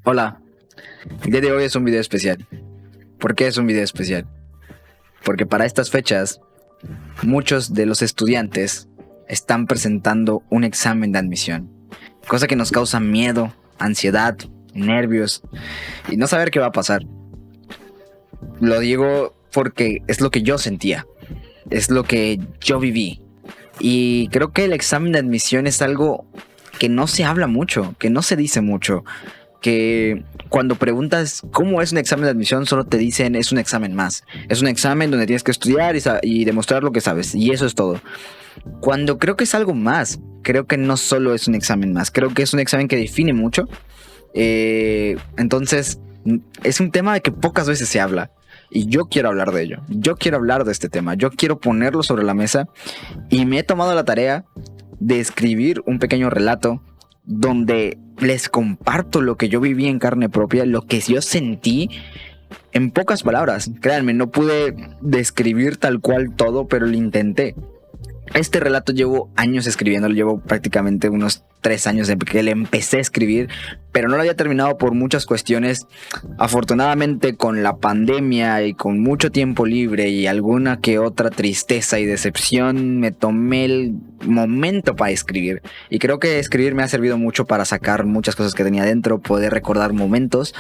Hola, el día de hoy es un video especial. ¿Por qué es un video especial? Porque para estas fechas, muchos de los estudiantes están presentando un examen de admisión, cosa que nos causa miedo, ansiedad, nervios y no saber qué va a pasar. Lo digo porque es lo que yo sentía, es lo que yo viví. Y creo que el examen de admisión es algo que no se habla mucho, que no se dice mucho. Que cuando preguntas cómo es un examen de admisión, solo te dicen es un examen más. Es un examen donde tienes que estudiar y demostrar lo que sabes. Y eso es todo. Cuando creo que es algo más, creo que no solo es un examen más. Creo que es un examen que define mucho. Entonces, es un tema de que pocas veces se habla. Y yo quiero hablar de ello. Yo quiero hablar de este tema. Yo quiero ponerlo sobre la mesa. Y me he tomado la tarea de escribir un pequeño relato donde les comparto lo que yo viví en carne propia, lo que yo sentí en pocas palabras. Créanme, no pude describir tal cual todo, pero lo intenté. Este relato llevo años escribiéndolo, llevo prácticamente unos 3 años de que le empecé a escribir, pero no lo había terminado por muchas cuestiones. Afortunadamente, con la pandemia y con mucho tiempo libre y alguna que otra tristeza y decepción, me tomé el momento para escribir. Y creo que escribir me ha servido mucho para sacar muchas cosas que tenía dentro, poder recordar momentos.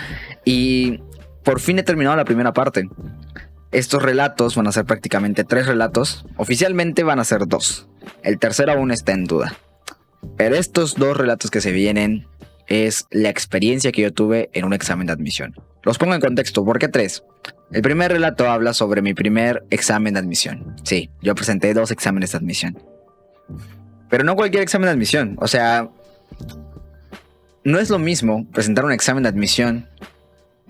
Y por fin he terminado la primera parte. Estos relatos van a ser prácticamente 3 relatos. Oficialmente van a ser 2. El tercero aún está en duda. Pero estos 2 relatos que se vienen es la experiencia que yo tuve en un examen de admisión. Los pongo en contexto. ¿Por qué 3? El primer relato habla sobre mi primer examen de admisión. Sí, yo presenté 2 exámenes de admisión. Pero no cualquier examen de admisión. O sea, no es lo mismo presentar un examen de admisión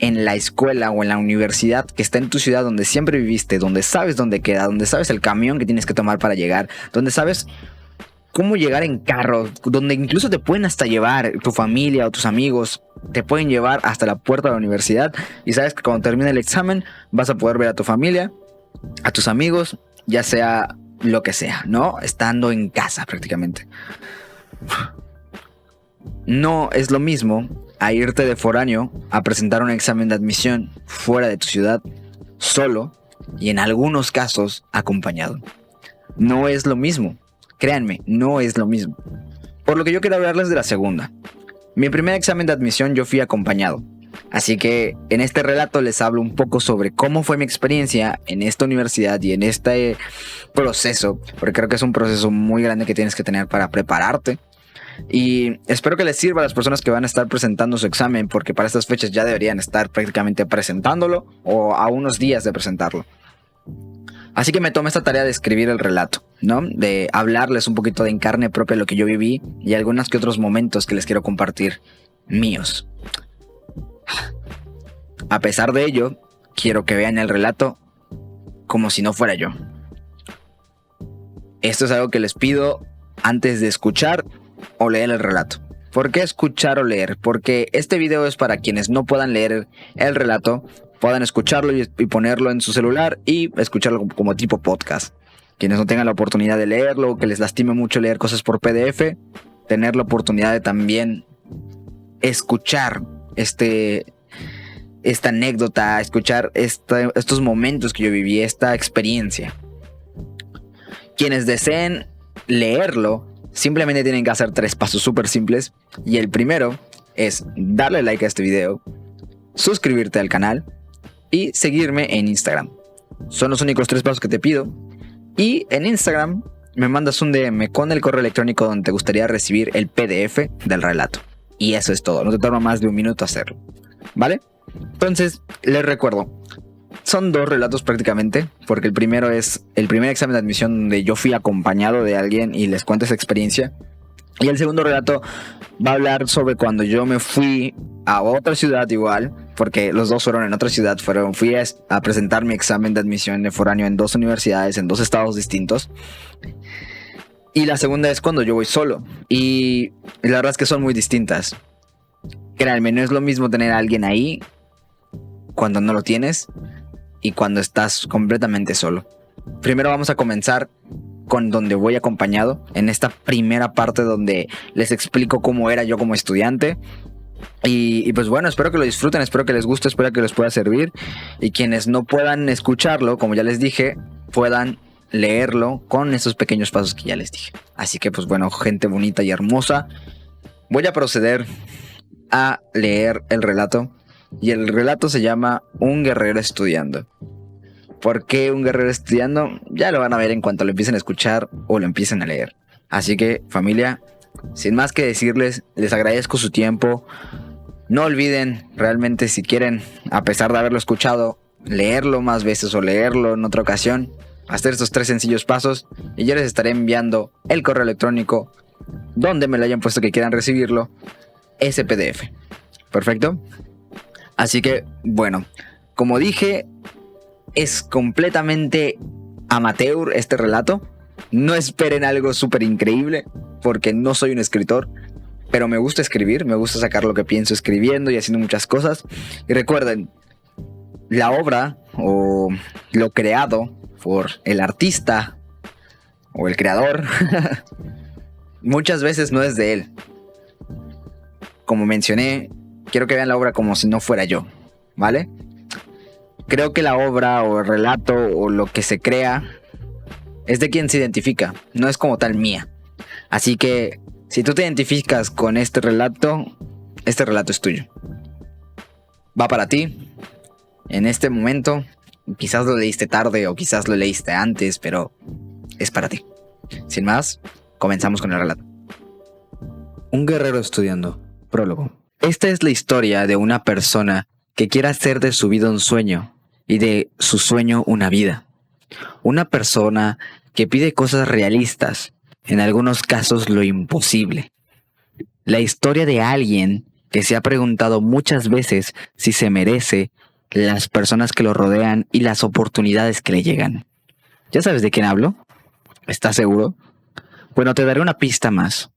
en la escuela o en la universidad que está en tu ciudad donde siempre viviste, donde sabes dónde queda, donde sabes el camión que tienes que tomar para llegar, donde sabes cómo llegar en carro, donde incluso te pueden hasta llevar tu familia o tus amigos, te pueden llevar hasta la puerta de la universidad y sabes que cuando termine el examen vas a poder ver a tu familia, a tus amigos, ya sea lo que sea, ¿no? Estando en casa prácticamente. No es lo mismo a irte de foráneo a presentar un examen de admisión fuera de tu ciudad, solo y en algunos casos acompañado. No es lo mismo, créanme, no es lo mismo. Por lo que yo quiero hablarles de la segunda. Mi primer examen de admisión yo fui acompañado. Así que en este relato les hablo un poco sobre cómo fue mi experiencia en esta universidad y en este proceso, porque creo que es un proceso muy grande que tienes que tener para prepararte. Y espero que les sirva a las personas que van a estar presentando su examen, porque para estas fechas ya deberían estar prácticamente presentándolo o a unos días de presentarlo. Así que me tomé esta tarea de escribir el relato, ¿no? De hablarles un poquito de en carne propia lo que yo viví y algunos que otros momentos que les quiero compartir míos. A pesar de ello, quiero que vean el relato como si no fuera yo. Esto es algo que les pido antes de escuchar o leer el relato. ¿Por qué escuchar o leer? Porque este video es para quienes no puedan leer el relato, puedan escucharlo y ponerlo en su celular y escucharlo como tipo podcast. Quienes no tengan la oportunidad de leerlo, que les lastime mucho leer cosas por PDF, tener la oportunidad de también escuchar esta anécdota, escuchar estos momentos que yo viví, esta experiencia. Quienes deseen leerlo, simplemente tienen que hacer 3 pasos súper simples. Y el primero es darle like a este video, suscribirte al canal y seguirme en Instagram. Son los únicos 3 pasos que te pido. Y en Instagram me mandas un DM con el correo electrónico donde te gustaría recibir el PDF del relato. Y eso es todo, no te toma más de 1 minuto hacerlo, ¿vale? Entonces, les recuerdo, son 2 relatos prácticamente, porque el primero es el primer examen de admisión donde yo fui acompañado de alguien y les cuento esa experiencia. Y el segundo relato va a hablar sobre cuando yo me fui a otra ciudad igual, porque los 2 fueron en otra ciudad, fui a presentar mi examen de admisión de foráneo en 2 universidades, en 2 estados distintos. Y la segunda es cuando yo voy solo. Y la verdad es que son muy distintas. Créanme, no es lo mismo tener a alguien ahí cuando no lo tienes y cuando estás completamente solo. Primero vamos a comenzar con donde voy acompañado, en esta primera parte donde les explico cómo era yo como estudiante. Y pues bueno, espero que lo disfruten, espero que les guste, espero que les pueda servir. Y quienes no puedan escucharlo, como ya les dije, puedan leerlo con estos pequeños pasos que ya les dije. Así que pues bueno, gente bonita y hermosa, voy a proceder a leer el relato. Y el relato se llama Un guerrero estudiando. ¿Por qué un guerrero estudiando? Ya lo van a ver en cuanto lo empiecen a escuchar o lo empiecen a leer. Así que, familia, sin más que decirles, les agradezco su tiempo. No olviden, realmente, si quieren, a pesar de haberlo escuchado, leerlo más veces o leerlo en otra ocasión, hacer estos 3 sencillos pasos y yo les estaré enviando el correo electrónico donde me lo hayan puesto que quieran recibirlo, ese PDF. ¿Perfecto? Así que, bueno, como dije, es completamente amateur este relato. No esperen algo súper increíble, porque no soy un escritor, pero me gusta escribir, me gusta sacar lo que pienso escribiendo y haciendo muchas cosas. Y recuerden, la obra o lo creado por el artista o el creador muchas veces no es de él. Como mencioné, quiero que vean la obra como si no fuera yo, ¿vale? Creo que la obra o el relato o lo que se crea es de quien se identifica, no es como tal mía. Así que si tú te identificas con este relato es tuyo. Va para ti. En este momento, quizás lo leíste tarde o quizás lo leíste antes, pero es para ti. Sin más, comenzamos con el relato. Un guerrero estudiando. Prólogo. Esta es la historia de una persona que quiere hacer de su vida un sueño y de su sueño una vida. Una persona que pide cosas realistas, en algunos casos lo imposible. La historia de alguien que se ha preguntado muchas veces si se merece las personas que lo rodean y las oportunidades que le llegan. ¿Ya sabes de quién hablo? ¿Estás seguro? Bueno, te daré una pista más.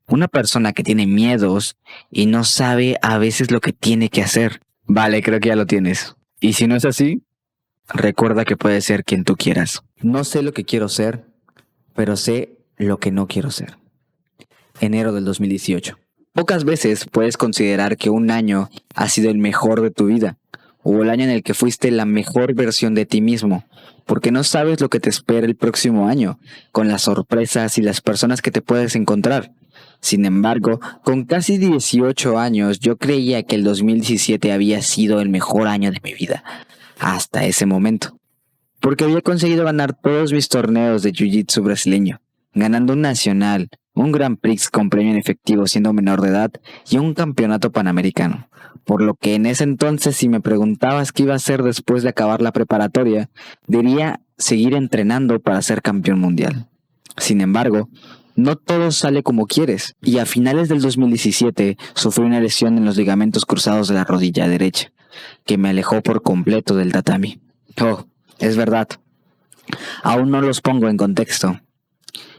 Una persona que tiene miedos y no sabe a veces lo que tiene que hacer. Vale, creo que ya lo tienes. Y si no es así, recuerda que puedes ser quien tú quieras. No sé lo que quiero ser, pero sé lo que no quiero ser. Enero del 2018. Pocas veces puedes considerar que un año ha sido el mejor de tu vida, o el año en el que fuiste la mejor versión de ti mismo, porque no sabes lo que te espera el próximo año, con las sorpresas y las personas que te puedes encontrar. Sin embargo, con casi 18 años yo creía que el 2017 había sido el mejor año de mi vida, hasta ese momento, porque había conseguido ganar todos mis torneos de Jiu-Jitsu brasileño, ganando un nacional, un Grand Prix con premio en efectivo siendo menor de edad y un campeonato panamericano. Por lo que en ese entonces, si me preguntabas qué iba a hacer después de acabar la preparatoria, diría seguir entrenando para ser campeón mundial. Sin embargo, no todo sale como quieres, y a finales del 2017 sufrí una lesión en los ligamentos cruzados de la rodilla derecha, que me alejó por completo del tatami. Oh, es verdad. Aún no los pongo en contexto.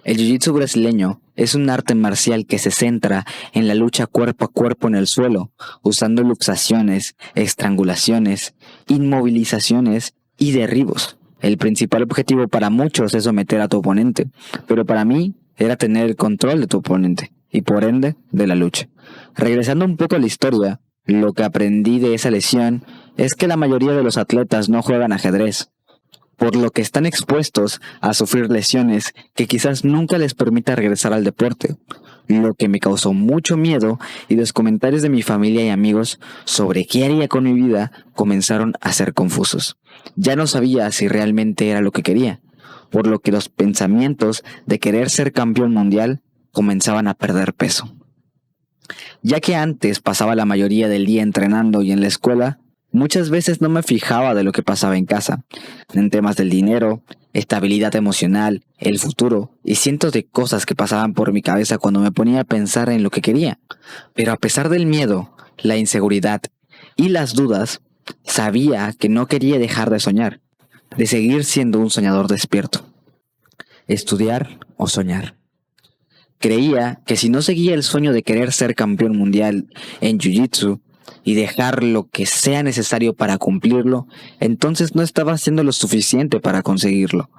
El jiu-jitsu brasileño es un arte marcial que se centra en la lucha cuerpo a cuerpo en el suelo, usando luxaciones, estrangulaciones, inmovilizaciones y derribos. El principal objetivo para muchos es someter a tu oponente, pero para mí era tener el control de tu oponente y por ende de la lucha. Regresando un poco a la historia, lo que aprendí de esa lesión es que la mayoría de los atletas no juegan ajedrez, por lo que están expuestos a sufrir lesiones que quizás nunca les permita regresar al deporte, lo que me causó mucho miedo, y los comentarios de mi familia y amigos sobre qué haría con mi vida comenzaron a ser confusos. Ya no sabía si realmente era lo que quería, por lo que los pensamientos de querer ser campeón mundial comenzaban a perder peso. Ya que antes pasaba la mayoría del día entrenando y en la escuela, muchas veces no me fijaba de lo que pasaba en casa, en temas del dinero, estabilidad emocional, el futuro y cientos de cosas que pasaban por mi cabeza cuando me ponía a pensar en lo que quería. Pero a pesar del miedo, la inseguridad y las dudas, sabía que no quería dejar de soñar, de seguir siendo un soñador despierto. Estudiar o soñar. Creía que si no seguía el sueño de querer ser campeón mundial en Jiu-Jitsu y dejar lo que sea necesario para cumplirlo, entonces no estaba haciendo lo suficiente para conseguirlo.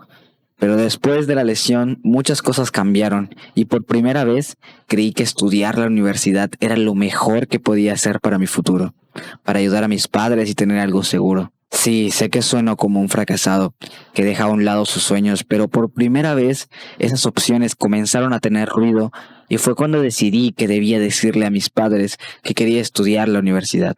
Pero después de la lesión, muchas cosas cambiaron y por primera vez creí que estudiar la universidad era lo mejor que podía hacer para mi futuro, para ayudar a mis padres y tener algo seguro. Sí, sé que sueno como un fracasado, que deja a un lado sus sueños, pero por primera vez esas opciones comenzaron a tener ruido y fue cuando decidí que debía decirle a mis padres que quería estudiar la universidad.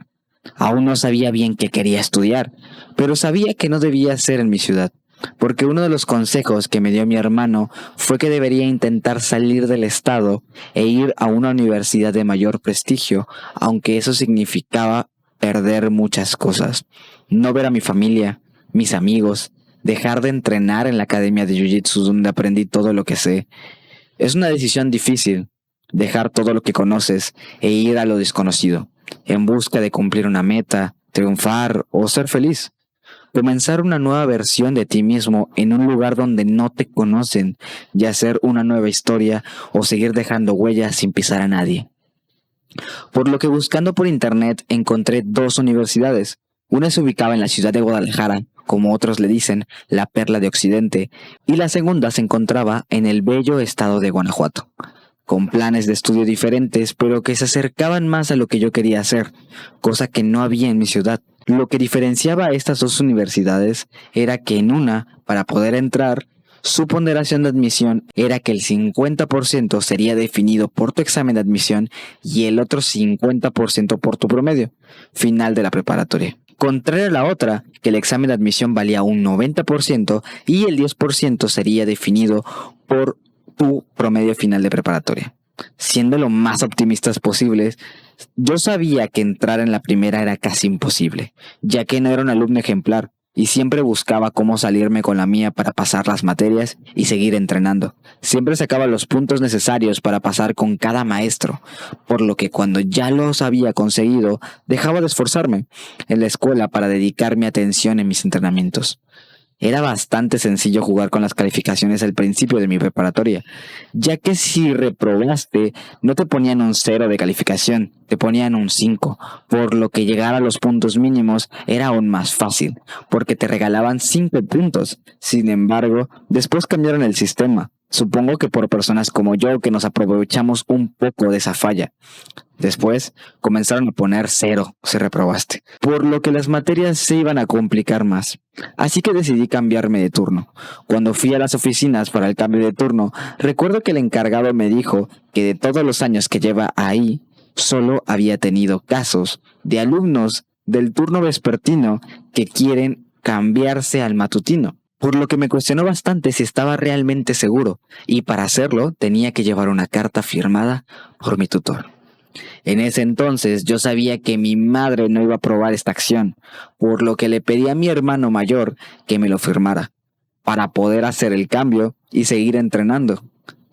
Aún no sabía bien qué quería estudiar, pero sabía que no debía ser en mi ciudad, porque uno de los consejos que me dio mi hermano fue que debería intentar salir del estado e ir a una universidad de mayor prestigio, aunque eso significaba perder muchas cosas. No ver a mi familia, mis amigos, dejar de entrenar en la academia de Jiu-Jitsu donde aprendí todo lo que sé. Es una decisión difícil, dejar todo lo que conoces e ir a lo desconocido, en busca de cumplir una meta, triunfar o ser feliz. Comenzar una nueva versión de ti mismo en un lugar donde no te conocen y hacer una nueva historia o seguir dejando huellas sin pisar a nadie. Por lo que buscando por internet encontré dos universidades. Una se ubicaba en la ciudad de Guadalajara, como otros le dicen, la perla de Occidente, y la segunda se encontraba en el bello estado de Guanajuato, con planes de estudio diferentes, pero que se acercaban más a lo que yo quería hacer, cosa que no había en mi ciudad. Lo que diferenciaba a estas dos universidades era que en una, para poder entrar, su ponderación de admisión era que el 50% sería definido por tu examen de admisión y el otro 50% por tu promedio final de la preparatoria. Contrario a la otra, que el examen de admisión valía un 90% y el 10% sería definido por tu promedio final de preparatoria. Siendo lo más optimistas posibles, yo sabía que entrar en la primera era casi imposible, ya que no era un alumno ejemplar y siempre buscaba cómo salirme con la mía para pasar las materias y seguir entrenando. Siempre sacaba los puntos necesarios para pasar con cada maestro, por lo que cuando ya los había conseguido, dejaba de esforzarme en la escuela para dedicar mi atención en mis entrenamientos. Era bastante sencillo jugar con las calificaciones al principio de mi preparatoria, ya que si reprobaste no te ponían un 0 de calificación, te ponían un 5, por lo que llegar a los puntos mínimos era aún más fácil, porque te regalaban 5 puntos. Sin embargo, después cambiaron el sistema, supongo que por personas como yo que nos aprovechamos un poco de esa falla. Después comenzaron a poner 0 si reprobaste, por lo que las materias se iban a complicar más. Así que decidí cambiarme de turno. Cuando fui a las oficinas para el cambio de turno, recuerdo que el encargado me dijo que de todos los años que lleva ahí, solo había tenido casos de alumnos del turno vespertino que quieren cambiarse al matutino. Por lo que me cuestionó bastante si estaba realmente seguro, y para hacerlo tenía que llevar una carta firmada por mi tutor. En ese entonces yo sabía que mi madre no iba a aprobar esta acción, por lo que le pedí a mi hermano mayor que me lo firmara, para poder hacer el cambio y seguir entrenando.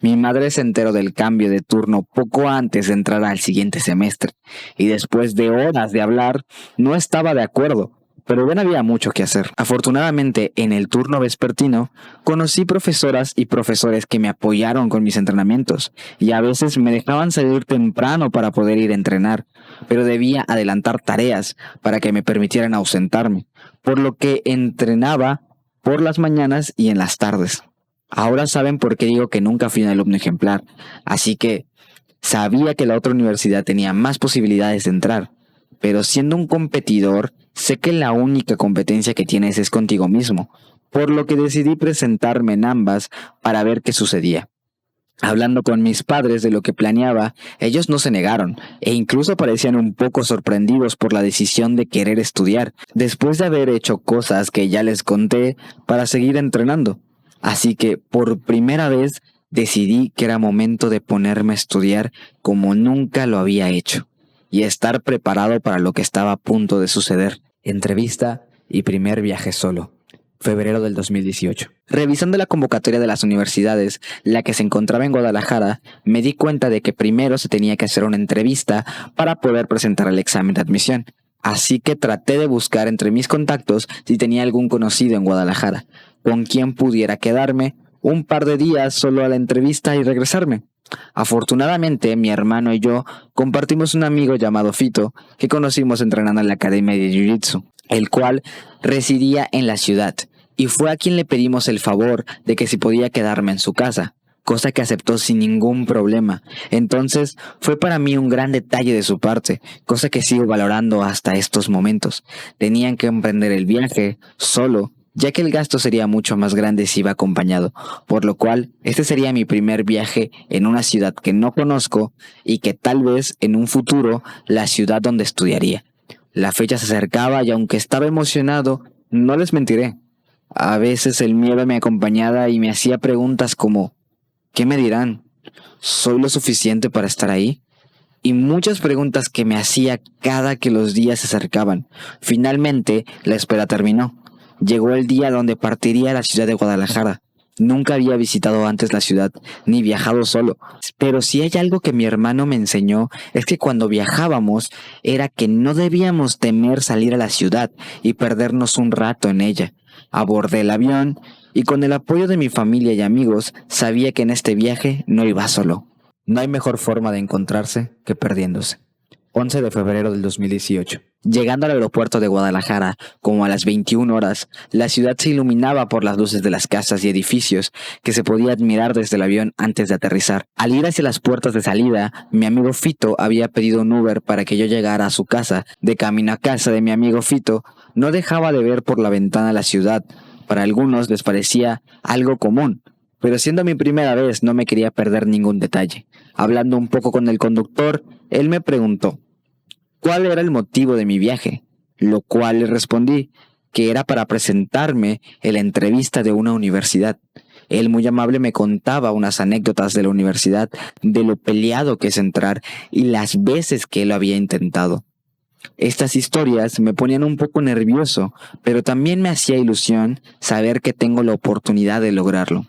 Mi madre se enteró del cambio de turno poco antes de entrar al siguiente semestre, y después de horas de hablar, no estaba de acuerdo, pero ya no había mucho que hacer. Afortunadamente, en el turno vespertino, conocí profesoras y profesores que me apoyaron con mis entrenamientos, y a veces me dejaban salir temprano para poder ir a entrenar, pero debía adelantar tareas para que me permitieran ausentarme, por lo que entrenaba por las mañanas y en las tardes. Ahora saben por qué digo que nunca fui un alumno ejemplar, así que sabía que la otra universidad tenía más posibilidades de entrar, pero siendo un competidor, sé que la única competencia que tienes es contigo mismo, por lo que decidí presentarme en ambas para ver qué sucedía. Hablando con mis padres de lo que planeaba, ellos no se negaron, e incluso parecían un poco sorprendidos por la decisión de querer estudiar, después de haber hecho cosas que ya les conté para seguir entrenando. Así que, por primera vez, decidí que era momento de ponerme a estudiar como nunca lo había hecho, y estar preparado para lo que estaba a punto de suceder. Entrevista y primer viaje solo. Febrero del 2018. Revisando la convocatoria de las universidades, la que se encontraba en Guadalajara, me di cuenta de que primero se tenía que hacer una entrevista para poder presentar el examen de admisión. Así que traté de buscar entre mis contactos si tenía algún conocido en Guadalajara, con quien pudiera quedarme un par de días solo a la entrevista y regresarme. Afortunadamente, mi hermano y yo compartimos un amigo llamado Fito que conocimos entrenando en la academia de Jiu-Jitsu, el cual residía en la ciudad y fue a quien le pedimos el favor de que si podía quedarme en su casa, cosa que aceptó sin ningún problema. Entonces fue para mí un gran detalle de su parte, cosa que sigo valorando hasta estos momentos. Tenían que emprender el viaje solo, ya que el gasto sería mucho más grande si iba acompañado, por lo cual este sería mi primer viaje en una ciudad que no conozco y que tal vez en un futuro la ciudad donde estudiaría. La fecha se acercaba y aunque estaba emocionado, no les mentiré. A veces el miedo me acompañaba y me hacía preguntas como ¿qué me dirán? ¿Soy lo suficiente para estar ahí? Y muchas preguntas que me hacía cada que los días se acercaban. Finalmente, la espera terminó. Llegó el día donde partiría a la ciudad de Guadalajara. Nunca había visitado antes la ciudad, ni viajado solo. Pero si hay algo que mi hermano me enseñó, es que cuando viajábamos, era que no debíamos temer salir a la ciudad y perdernos un rato en ella. Abordé el avión y con el apoyo de mi familia y amigos, sabía que en este viaje no iba solo. No hay mejor forma de encontrarse que perdiéndose. 11 de febrero del 2018. Llegando al aeropuerto de Guadalajara, como a las 21 horas, la ciudad se iluminaba por las luces de las casas y edificios que se podía admirar desde el avión antes de aterrizar. Al ir hacia las puertas de salida, mi amigo Fito había pedido un Uber para que yo llegara a su casa. De camino a casa de mi amigo Fito, no dejaba de ver por la ventana la ciudad. Para algunos les parecía algo común, pero siendo mi primera vez no me quería perder ningún detalle. Hablando un poco con el conductor, él me preguntó cuál era el motivo de mi viaje, lo cual le respondí que era para presentarme en la entrevista de una universidad. Él muy amable me contaba unas anécdotas de la universidad, de lo peleado que es entrar y las veces que él lo había intentado. Estas historias me ponían un poco nervioso, pero también me hacía ilusión saber que tengo la oportunidad de lograrlo.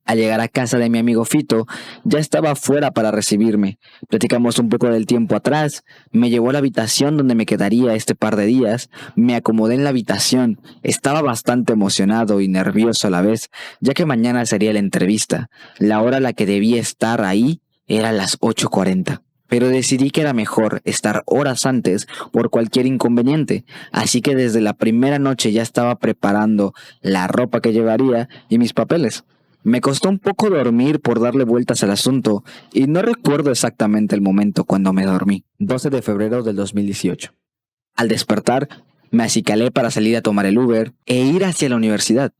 Al llegar a casa de mi amigo Fito, ya estaba afuera para recibirme. Platicamos un poco del tiempo atrás, me llevó a la habitación donde me quedaría este par de días, me acomodé en la habitación, estaba bastante emocionado y nervioso a la vez, ya que mañana sería la entrevista. La hora a la que debía estar ahí era las 8:40. Pero decidí que era mejor estar horas antes por cualquier inconveniente, así que desde la primera noche ya estaba preparando la ropa que llevaría y mis papeles. Me costó un poco dormir por darle vueltas al asunto y no recuerdo exactamente el momento cuando me dormí. 12 de febrero del 2018. Al despertar, me acicalé para salir a tomar el Uber e ir hacia la universidad.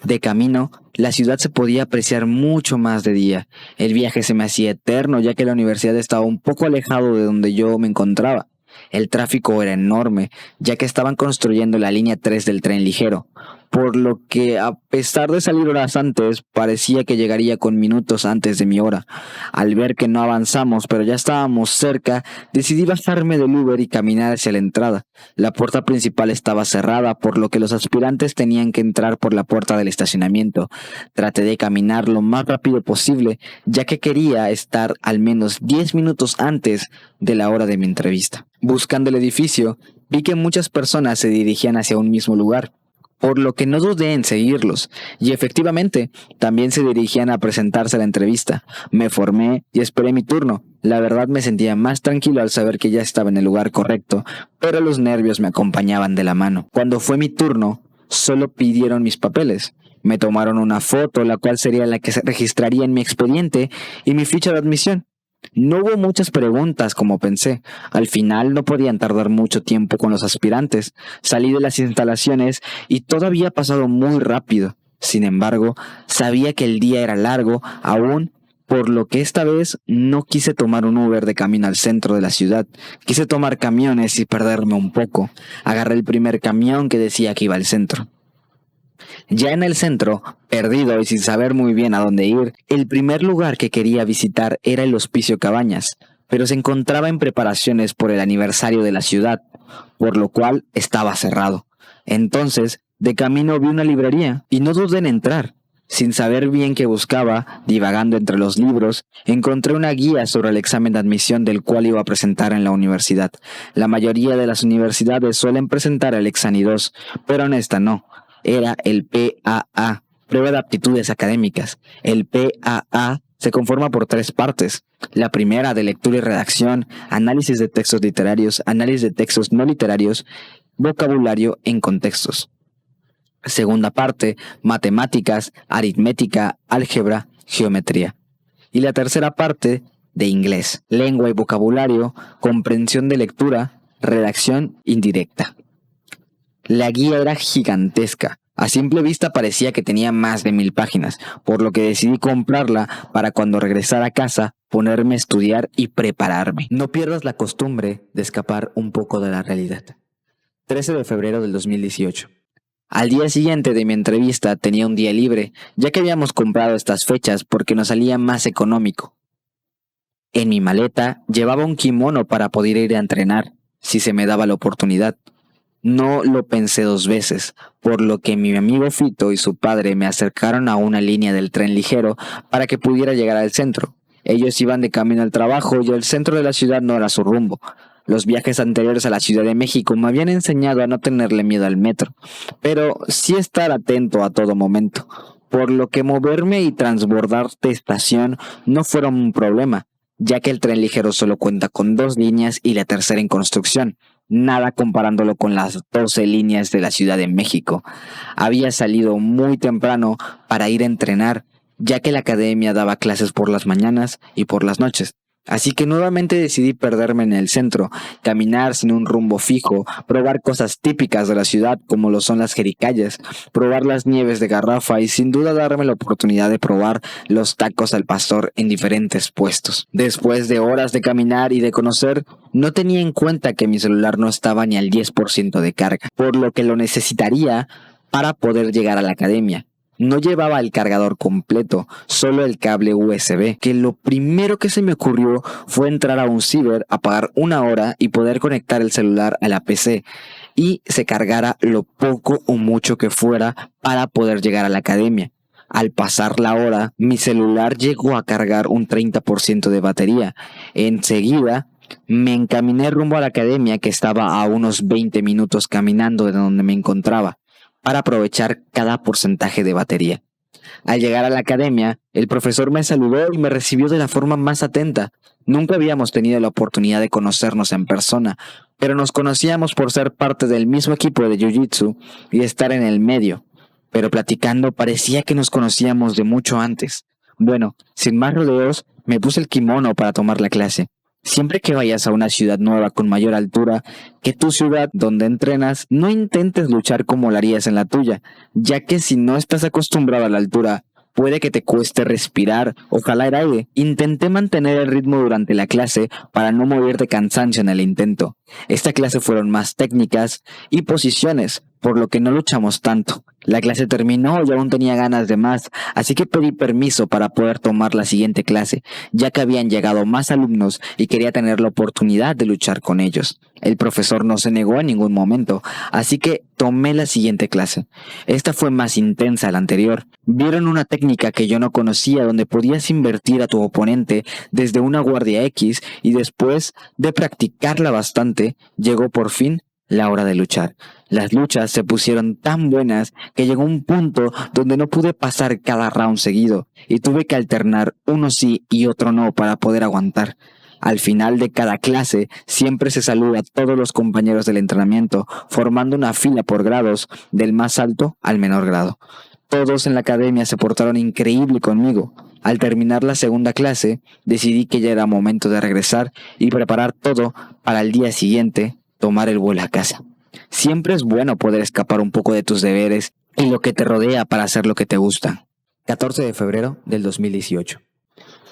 De camino, la ciudad se podía apreciar mucho más de día. El viaje se me hacía eterno ya que la universidad estaba un poco alejado de donde yo me encontraba. El tráfico era enorme, ya que estaban construyendo la línea 3 del tren ligero, por lo que a pesar de salir horas antes, parecía que llegaría con minutos antes de mi hora. Al ver que no avanzamos, pero ya estábamos cerca, decidí bajarme del Uber y caminar hacia la entrada. La puerta principal estaba cerrada, por lo que los aspirantes tenían que entrar por la puerta del estacionamiento. Traté de caminar lo más rápido posible, ya que quería estar al menos 10 minutos antes de la hora de mi entrevista. Buscando el edificio, vi que muchas personas se dirigían hacia un mismo lugar, por lo que no dudé en seguirlos, y efectivamente, también se dirigían a presentarse a la entrevista. Me formé y esperé mi turno. La verdad me sentía más tranquilo al saber que ya estaba en el lugar correcto, pero los nervios me acompañaban de la mano. Cuando fue mi turno, solo pidieron mis papeles. Me tomaron una foto, la cual sería la que se registraría en mi expediente y mi ficha de admisión. No hubo muchas preguntas como pensé. Al final no podían tardar mucho tiempo con los aspirantes. Salí de las instalaciones y todo había pasado muy rápido. Sin embargo, sabía que el día era largo aún, por lo que esta vez no quise tomar un Uber de camino al centro de la ciudad. Quise tomar camiones y perderme un poco. Agarré el primer camión que decía que iba al centro. Ya en el centro, perdido y sin saber muy bien a dónde ir, el primer lugar que quería visitar era el Hospicio Cabañas, pero se encontraba en preparaciones por el aniversario de la ciudad, por lo cual estaba cerrado. Entonces, de camino vi una librería y no dudé en entrar. Sin saber bien qué buscaba, divagando entre los libros, encontré una guía sobre el examen de admisión del cual iba a presentar en la universidad. La mayoría de las universidades suelen presentar el Exani 2, pero en esta no. Era el PAA, Prueba de Aptitudes Académicas. El PAA se conforma por 3 partes. La primera, de lectura y redacción, análisis de textos literarios, análisis de textos no literarios, vocabulario en contextos. Segunda parte, matemáticas, aritmética, álgebra, geometría. Y la tercera parte, de inglés, lengua y vocabulario, comprensión de lectura, redacción indirecta. La guía era gigantesca. A simple vista parecía que tenía más de 1000 páginas, por lo que decidí comprarla para cuando regresara a casa ponerme a estudiar y prepararme. No pierdas la costumbre de escapar un poco de la realidad. 13 de febrero del 2018. Al día siguiente de mi entrevista tenía un día libre, ya que habíamos comprado estas fechas porque nos salía más económico. En mi maleta llevaba un kimono para poder ir a entrenar, si se me daba la oportunidad. No lo pensé 2 veces, por lo que mi amigo Fito y su padre me acercaron a una línea del tren ligero para que pudiera llegar al centro. Ellos iban de camino al trabajo y el centro de la ciudad no era su rumbo. Los viajes anteriores a la Ciudad de México me habían enseñado a no tenerle miedo al metro, pero sí estar atento a todo momento, por lo que moverme y transbordar de estación no fueron un problema, ya que el tren ligero solo cuenta con 2 líneas y la tercera en construcción. Nada comparándolo con las 12 líneas de la Ciudad de México. Había salido muy temprano para ir a entrenar, ya que la academia daba clases por las mañanas y por las noches. Así que nuevamente decidí perderme en el centro, caminar sin un rumbo fijo, probar cosas típicas de la ciudad como lo son las jericayas, probar las nieves de garrafa y sin duda darme la oportunidad de probar los tacos al pastor en diferentes puestos. Después de horas de caminar y de conocer, no tenía en cuenta que mi celular no estaba ni al 10% de carga, por lo que lo necesitaría para poder llegar a la academia. No llevaba el cargador completo, solo el cable USB, que lo primero que se me ocurrió fue entrar a un ciber, apagar 1 hora y poder conectar el celular a la PC y se cargara lo poco o mucho que fuera para poder llegar a la academia. Al pasar la hora, mi celular llegó a cargar un 30% de batería. Enseguida, me encaminé rumbo a la academia, que estaba a unos 20 minutos caminando de donde me encontraba, para aprovechar cada porcentaje de batería. Al llegar a la academia, el profesor me saludó y me recibió de la forma más atenta. Nunca habíamos tenido la oportunidad de conocernos en persona, pero nos conocíamos por ser parte del mismo equipo de Jiu-Jitsu y estar en el medio. Pero platicando parecía que nos conocíamos de mucho antes. Bueno, sin más rodeos, me puse el kimono para tomar la clase. Siempre que vayas a una ciudad nueva con mayor altura que tu ciudad donde entrenas, no intentes luchar como lo harías en la tuya, ya que si no estás acostumbrado a la altura, puede que te cueste respirar o jalar aire. Intenté mantener el ritmo durante la clase para no morir de cansancio en el intento. Esta clase fueron más técnicas y posiciones, por lo que no luchamos tanto. La clase terminó y aún tenía ganas de más, así que pedí permiso para poder tomar la siguiente clase, ya que habían llegado más alumnos y quería tener la oportunidad de luchar con ellos. El profesor no se negó en ningún momento, así que tomé la siguiente clase. Esta fue más intensa a la anterior. Vieron una técnica que yo no conocía, donde podías invertir a tu oponente desde una guardia X, y después de practicarla bastante, llegó por fin la hora de luchar. Las luchas se pusieron tan buenas que llegó un punto donde no pude pasar cada round seguido y tuve que alternar uno sí y otro no para poder aguantar. Al final de cada clase siempre se saluda a todos los compañeros del entrenamiento, formando una fila por grados, del más alto al menor grado. Todos en la academia se portaron increíble conmigo. Al terminar la segunda clase, decidí que ya era momento de regresar y preparar todo para el día siguiente tomar el vuelo a casa. Siempre es bueno poder escapar un poco de tus deberes y lo que te rodea para hacer lo que te gusta. 14 de febrero del 2018.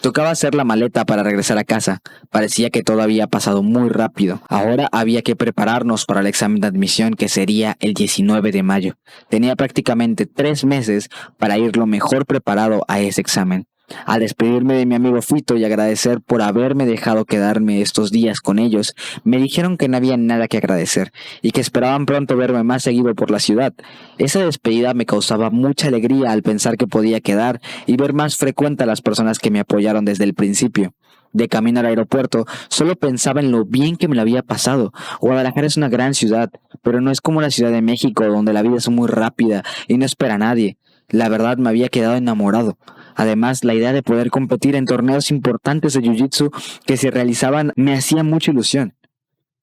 Tocaba hacer la maleta para regresar a casa. Parecía que todo había pasado muy rápido. Ahora había que prepararnos para el examen de admisión, que sería el 19 de mayo. Tenía prácticamente 3 meses para ir lo mejor preparado a ese examen. Al despedirme de mi amigo Fito y agradecer por haberme dejado quedarme estos días con ellos, me dijeron que no había nada que agradecer y que esperaban pronto verme más seguido por la ciudad. Esa despedida me causaba mucha alegría al pensar que podía quedar y ver más frecuente a las personas que me apoyaron desde el principio. De camino al aeropuerto, solo pensaba en lo bien que me lo había pasado. Guadalajara es una gran ciudad, pero no es como la Ciudad de México, donde la vida es muy rápida y no espera a nadie. La verdad, me había quedado enamorado. Además, la idea de poder competir en torneos importantes de Jiu-Jitsu que se realizaban me hacía mucha ilusión.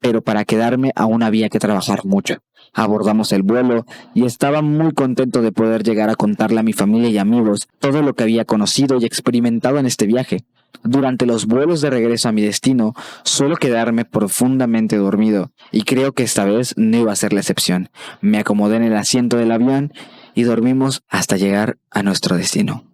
Pero para quedarme aún había que trabajar mucho. Abordamos el vuelo y estaba muy contento de poder llegar a contarle a mi familia y amigos todo lo que había conocido y experimentado en este viaje. Durante los vuelos de regreso a mi destino, suelo quedarme profundamente dormido, y creo que esta vez no iba a ser la excepción. Me acomodé en el asiento del avión y dormimos hasta llegar a nuestro destino.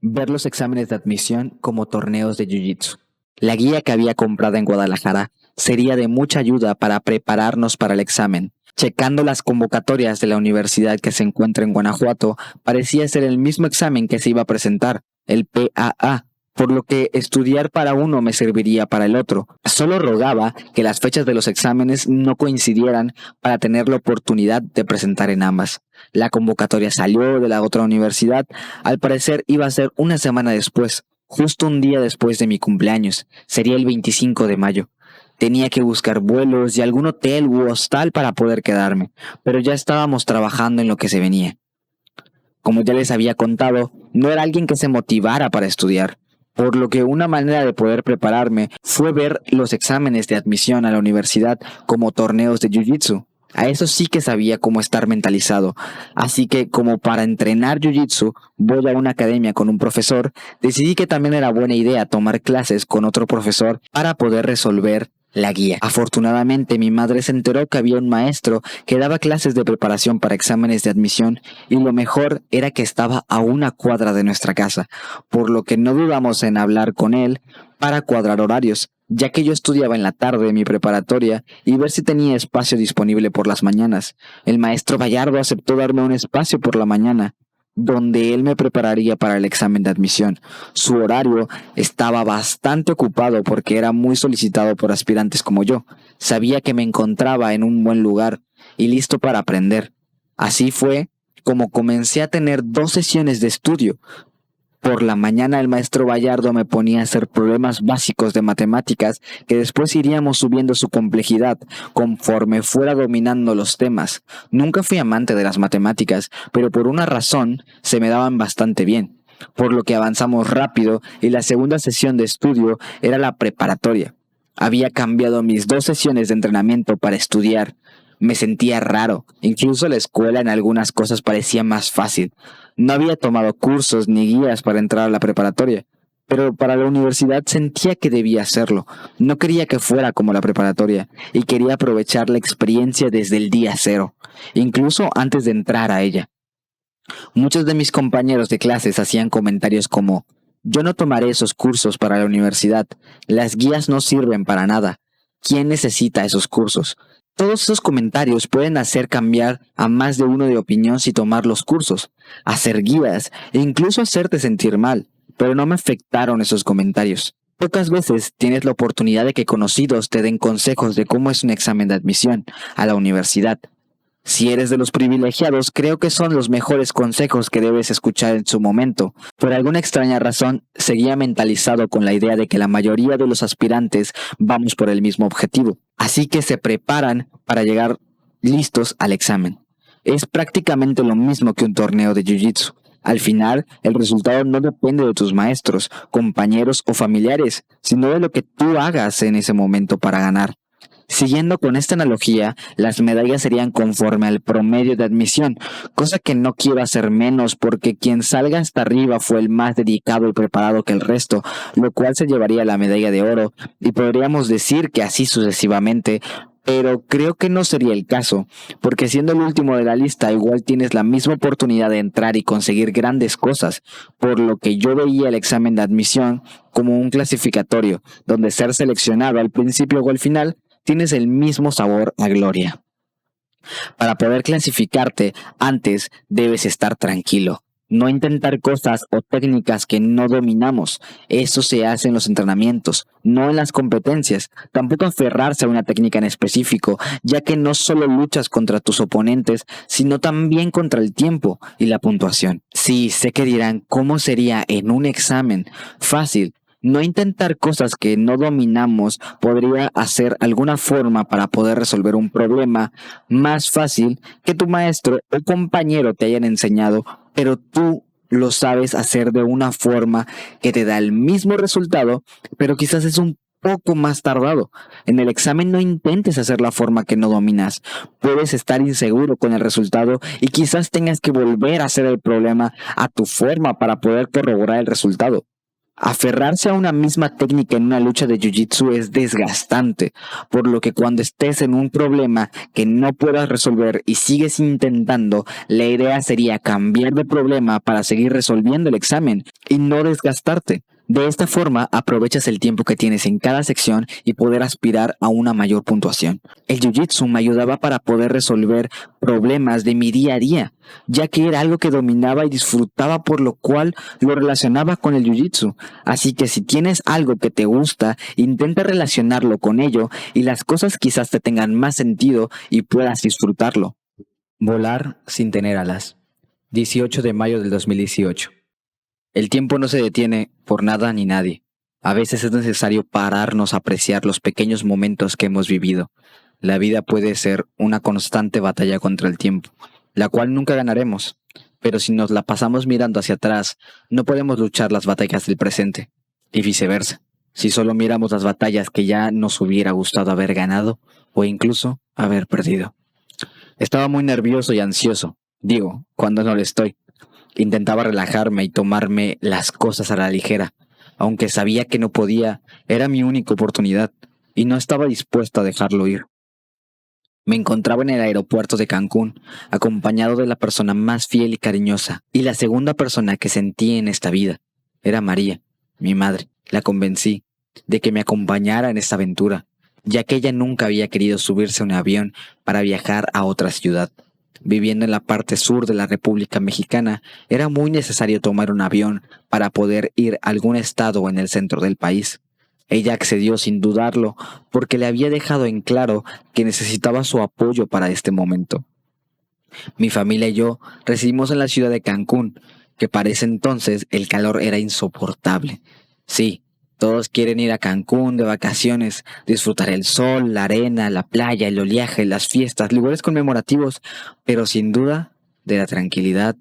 Ver los exámenes de admisión como torneos de Jiu-Jitsu. La guía que había comprado en Guadalajara sería de mucha ayuda para prepararnos para el examen. Checando las convocatorias de la universidad que se encuentra en Guanajuato, parecía ser el mismo examen que se iba a presentar, el PAA, por lo que estudiar para uno me serviría para el otro. Solo rogaba que las fechas de los exámenes no coincidieran para tener la oportunidad de presentar en ambas. La convocatoria salió de la otra universidad, al parecer iba a ser una semana después, justo un día después de mi cumpleaños, sería el 25 de mayo. Tenía que buscar vuelos y algún hotel u hostal para poder quedarme, pero ya estábamos trabajando en lo que se venía. Como ya les había contado, no era alguien que se motivara para estudiar, por lo que una manera de poder prepararme fue ver los exámenes de admisión a la universidad como torneos de Jiu-Jitsu. A eso sí que sabía cómo estar mentalizado, así que como para entrenar Jiu-Jitsu voy a una academia con un profesor, decidí que también era buena idea tomar clases con otro profesor para poder resolver la guía. Afortunadamente mi madre se enteró que había un maestro que daba clases de preparación para exámenes de admisión, y lo mejor era que estaba a una cuadra de nuestra casa, por lo que no dudamos en hablar con él para cuadrar horarios, ya que yo estudiaba en la tarde en mi preparatoria y ver si tenía espacio disponible por las mañanas. El maestro Vallardo aceptó darme un espacio por la mañana, donde él me prepararía para el examen de admisión. Su horario estaba bastante ocupado porque era muy solicitado por aspirantes como yo. Sabía que me encontraba en un buen lugar y listo para aprender. Así fue como comencé a tener 2 sesiones de estudio. Por la mañana el maestro Vallardo me ponía a hacer problemas básicos de matemáticas que después iríamos subiendo su complejidad conforme fuera dominando los temas. Nunca fui amante de las matemáticas, pero por una razón se me daban bastante bien, por lo que avanzamos rápido y la segunda sesión de estudio era la preparatoria. Había cambiado mis 2 sesiones de entrenamiento para estudiar. Me sentía raro, incluso la escuela en algunas cosas parecía más fácil. No había tomado cursos ni guías para entrar a la preparatoria, pero para la universidad sentía que debía hacerlo. No quería que fuera como la preparatoria y quería aprovechar la experiencia desde el día cero, incluso antes de entrar a ella. Muchos de mis compañeros de clases hacían comentarios como: yo no tomaré esos cursos para la universidad, las guías no sirven para nada. ¿Quién necesita esos cursos? Todos esos comentarios pueden hacer cambiar a más de uno de opinión si tomar los cursos, hacer guías e incluso hacerte sentir mal, pero no me afectaron esos comentarios. Pocas veces tienes la oportunidad de que conocidos te den consejos de cómo es un examen de admisión a la universidad. Si eres de los privilegiados, creo que son los mejores consejos que debes escuchar en su momento. Por alguna extraña razón, seguía mentalizado con la idea de que la mayoría de los aspirantes vamos por el mismo objetivo. Así que se preparan para llegar listos al examen. Es prácticamente lo mismo que un torneo de Jiu-Jitsu. Al final, el resultado no depende de tus maestros, compañeros o familiares, sino de lo que tú hagas en ese momento para ganar. Siguiendo con esta analogía, las medallas serían conforme al promedio de admisión, cosa que no quiero hacer menos porque quien salga hasta arriba fue el más dedicado y preparado que el resto, lo cual se llevaría la medalla de oro, y podríamos decir que así sucesivamente, pero creo que no sería el caso, porque siendo el último de la lista igual tienes la misma oportunidad de entrar y conseguir grandes cosas, por lo que yo veía el examen de admisión como un clasificatorio, donde ser seleccionado al principio o al final tienes el mismo sabor a gloria. Para poder clasificarte, antes debes estar tranquilo. No intentar cosas o técnicas que no dominamos. Eso se hace en los entrenamientos, no en las competencias. Tampoco aferrarse a una técnica en específico, ya que no solo luchas contra tus oponentes, sino también contra el tiempo y la puntuación. Sí, sé que dirán, ¿cómo sería en un examen? Fácil. No intentar cosas que no dominamos podría hacer alguna forma para poder resolver un problema más fácil que tu maestro o compañero te hayan enseñado, pero tú lo sabes hacer de una forma que te da el mismo resultado, pero quizás es un poco más tardado. En el examen no intentes hacer la forma que no dominas. Puedes estar inseguro con el resultado y quizás tengas que volver a hacer el problema a tu forma para poder corroborar el resultado. Aferrarse a una misma técnica en una lucha de jiu-jitsu es desgastante, por lo que cuando estés en un problema que no puedas resolver y sigues intentando, la idea sería cambiar de problema para seguir resolviendo el examen y no desgastarte. De esta forma, aprovechas el tiempo que tienes en cada sección y poder aspirar a una mayor puntuación. El jiu-jitsu me ayudaba para poder resolver problemas de mi día a día, ya que era algo que dominaba y disfrutaba, por lo cual lo relacionaba con el jiu-jitsu. Así que si tienes algo que te gusta, intenta relacionarlo con ello y las cosas quizás te tengan más sentido y puedas disfrutarlo. Volar sin tener alas. 18 de mayo del 2018. El tiempo no se detiene por nada ni nadie. A veces es necesario pararnos a apreciar los pequeños momentos que hemos vivido. La vida puede ser una constante batalla contra el tiempo, la cual nunca ganaremos. Pero si nos la pasamos mirando hacia atrás, no podemos luchar las batallas del presente. Y viceversa, si solo miramos las batallas que ya nos hubiera gustado haber ganado, o incluso haber perdido. Estaba muy nervioso y ansioso. Digo, cuando no lo estoy. Intentaba relajarme y tomarme las cosas a la ligera. Aunque sabía que no podía, era mi única oportunidad, y no estaba dispuesto a dejarlo ir. Me encontraba en el aeropuerto de Cancún, acompañado de la persona más fiel y cariñosa, y la segunda persona que sentí en esta vida. Era María, mi madre. La convencí de que me acompañara en esta aventura, ya que ella nunca había querido subirse a un avión para viajar a otra ciudad. Viviendo en la parte sur de la República Mexicana, era muy necesario tomar un avión para poder ir a algún estado en el centro del país. Ella accedió sin dudarlo, porque le había dejado en claro que necesitaba su apoyo para este momento. Mi familia y yo residimos en la ciudad de Cancún, que para ese entonces el calor era insoportable. Sí, todos quieren ir a Cancún de vacaciones, disfrutar el sol, la arena, la playa, el oleaje, las fiestas, lugares conmemorativos, pero sin duda de la tranquilidad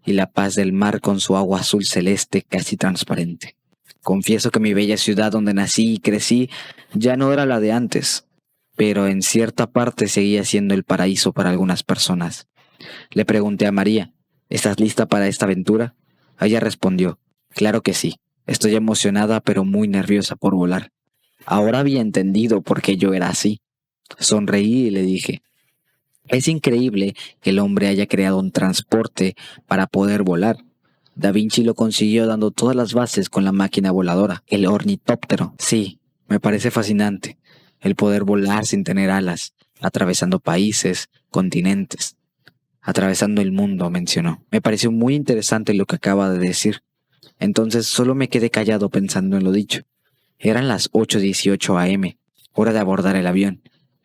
y la paz del mar con su agua azul celeste casi transparente. Confieso que mi bella ciudad donde nací y crecí ya no era la de antes, pero en cierta parte seguía siendo el paraíso para algunas personas. Le pregunté a María, ¿estás lista para esta aventura? Ella respondió, claro que sí. Estoy emocionada pero muy nerviosa por volar. Ahora había entendido por qué yo era así. Sonreí y le dije, es increíble que el hombre haya creado un transporte para poder volar. Da Vinci lo consiguió dando todas las bases con la máquina voladora, el ornitóptero. Sí, me parece fascinante el poder volar sin tener alas, atravesando países, continentes, atravesando el mundo, mencionó. Me pareció muy interesante lo que acaba de decir. Entonces solo me quedé callado pensando en lo dicho. Eran las 8:18 am, hora de abordar el avión.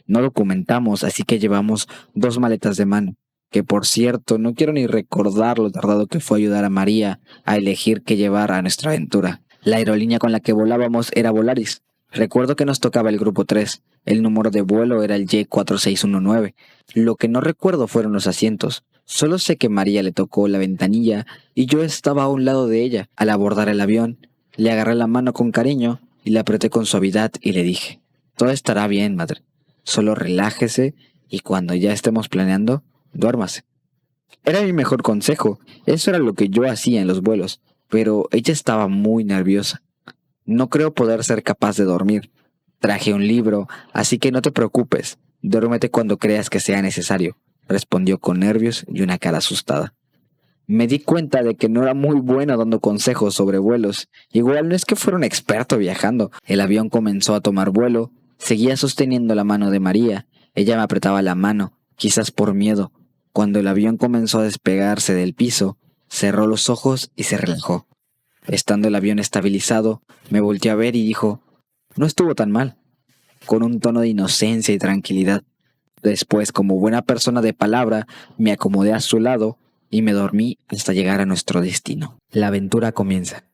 No documentamos, así que llevamos 2 maletas de mano, que por cierto no quiero ni recordar lo tardado que fue ayudar a María a elegir qué llevar a nuestra aventura. La aerolínea con la que volábamos era Volaris. Recuerdo que nos tocaba el grupo 3. El número de vuelo era el Y4619. Lo que no recuerdo fueron los asientos. Solo sé que María le tocó la ventanilla y yo estaba a un lado de ella. Al abordar el avión, le agarré la mano con cariño y la apreté con suavidad y le dije, todo estará bien, madre. Solo relájese y cuando ya estemos planeando, duérmase. Era mi mejor consejo. Eso era lo que yo hacía en los vuelos, pero ella estaba muy nerviosa. No creo poder ser capaz de dormir. Traje un libro, así que no te preocupes. Duérmete cuando creas que sea necesario, respondió con nervios y una cara asustada. Me di cuenta de que no era muy bueno dando consejos sobre vuelos. Igual no es que fuera un experto viajando. El avión comenzó a tomar vuelo. Seguía sosteniendo la mano de María. Ella me apretaba la mano, quizás por miedo. Cuando el avión comenzó a despegarse del piso, cerró los ojos y se relajó. Estando el avión estabilizado, me volteé a ver y dijo, no estuvo tan mal, con un tono de inocencia y tranquilidad. Después, como buena persona de palabra, me acomodé a su lado y me dormí hasta llegar a nuestro destino. La aventura comienza.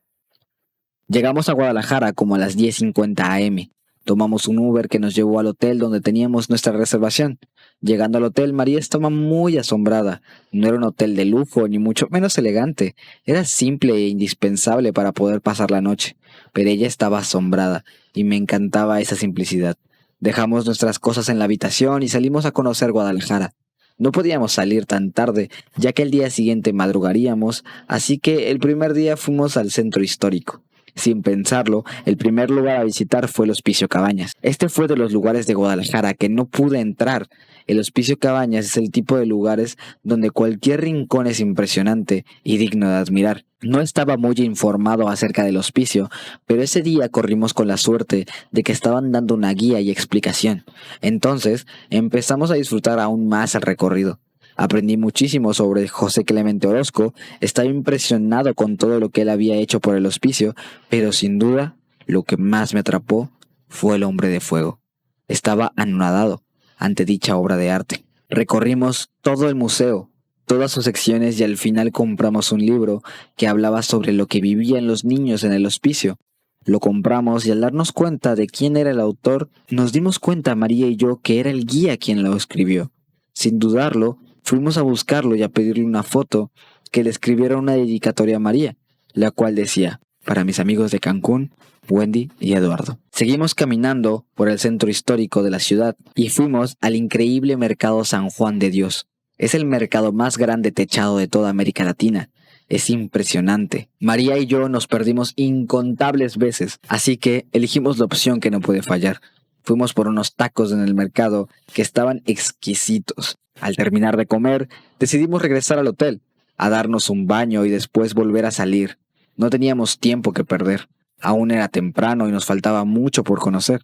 Llegamos a Guadalajara como a las 10:50 am. Tomamos un Uber que nos llevó al hotel donde teníamos nuestra reservación. Llegando al hotel, María estaba muy asombrada. No era un hotel de lujo, ni mucho menos elegante. Era simple e indispensable para poder pasar la noche. Pero ella estaba asombrada, y me encantaba esa simplicidad. Dejamos nuestras cosas en la habitación y salimos a conocer Guadalajara. No podíamos salir tan tarde, ya que el día siguiente madrugaríamos, así que el primer día fuimos al centro histórico. Sin pensarlo, el primer lugar a visitar fue el Hospicio Cabañas. Este fue de los lugares de Guadalajara que no pude entrar. El Hospicio Cabañas es el tipo de lugares donde cualquier rincón es impresionante y digno de admirar. No estaba muy informado acerca del hospicio, pero ese día corrimos con la suerte de que estaban dando una guía y explicación. Entonces empezamos a disfrutar aún más el recorrido. Aprendí muchísimo sobre José Clemente Orozco, estaba impresionado con todo lo que él había hecho por el hospicio, pero sin duda lo que más me atrapó fue el Hombre de Fuego. Estaba anonadado ante dicha obra de arte. Recorrimos todo el museo, todas sus secciones y al final compramos un libro que hablaba sobre lo que vivían los niños en el hospicio. Lo compramos y al darnos cuenta de quién era el autor, nos dimos cuenta María y yo que era el guía quien lo escribió. Sin dudarlo, fuimos a buscarlo y a pedirle una foto que le escribiera una dedicatoria a María, la cual decía, para mis amigos de Cancún, Wendy y Eduardo. Seguimos caminando por el centro histórico de la ciudad y fuimos al increíble mercado San Juan de Dios. Es el mercado más grande techado de toda América Latina. Es impresionante. María y yo nos perdimos incontables veces, así que elegimos la opción que no puede fallar. Fuimos por unos tacos en el mercado que estaban exquisitos. Al terminar de comer, decidimos regresar al hotel, a darnos un baño y después volver a salir. No teníamos tiempo que perder. Aún era temprano y nos faltaba mucho por conocer.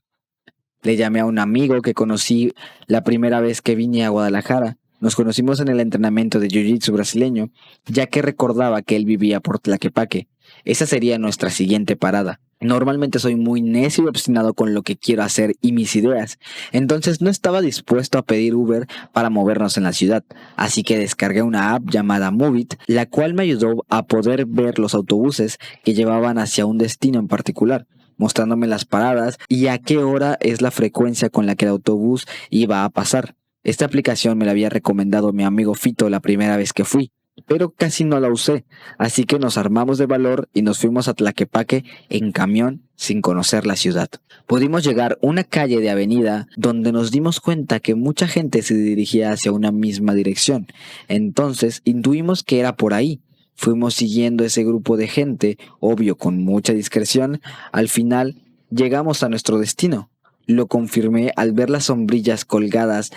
Le llamé a un amigo que conocí la primera vez que vine a Guadalajara. Nos conocimos en el entrenamiento de Jiu-Jitsu brasileño, ya que recordaba que él vivía por Tlaquepaque. Esa sería nuestra siguiente parada. Normalmente soy muy necio y obstinado con lo que quiero hacer y mis ideas, entonces no estaba dispuesto a pedir Uber para movernos en la ciudad, así que descargué una app llamada Movit, la cual me ayudó a poder ver los autobuses que llevaban hacia un destino en particular, mostrándome las paradas y a qué hora es la frecuencia con la que el autobús iba a pasar. Esta aplicación me la había recomendado mi amigo Fito la primera vez que fui, pero casi no la usé, así que nos armamos de valor y nos fuimos a Tlaquepaque en camión sin conocer la ciudad. Pudimos llegar a una calle de avenida donde nos dimos cuenta que mucha gente se dirigía hacia una misma dirección, entonces intuimos que era por ahí. Fuimos siguiendo ese grupo de gente, obvio con mucha discreción. Al final llegamos a nuestro destino. Lo confirmé al ver las sombrillas colgadas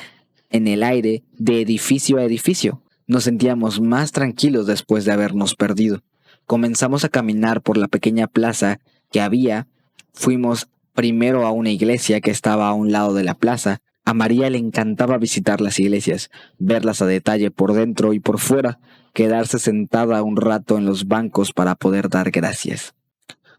en el aire de edificio a edificio. Nos sentíamos más tranquilos después de habernos perdido. Comenzamos a caminar por la pequeña plaza que había. Fuimos primero a una iglesia que estaba a un lado de la plaza. A María le encantaba visitar las iglesias, verlas a detalle por dentro y por fuera, quedarse sentada un rato en los bancos para poder dar gracias.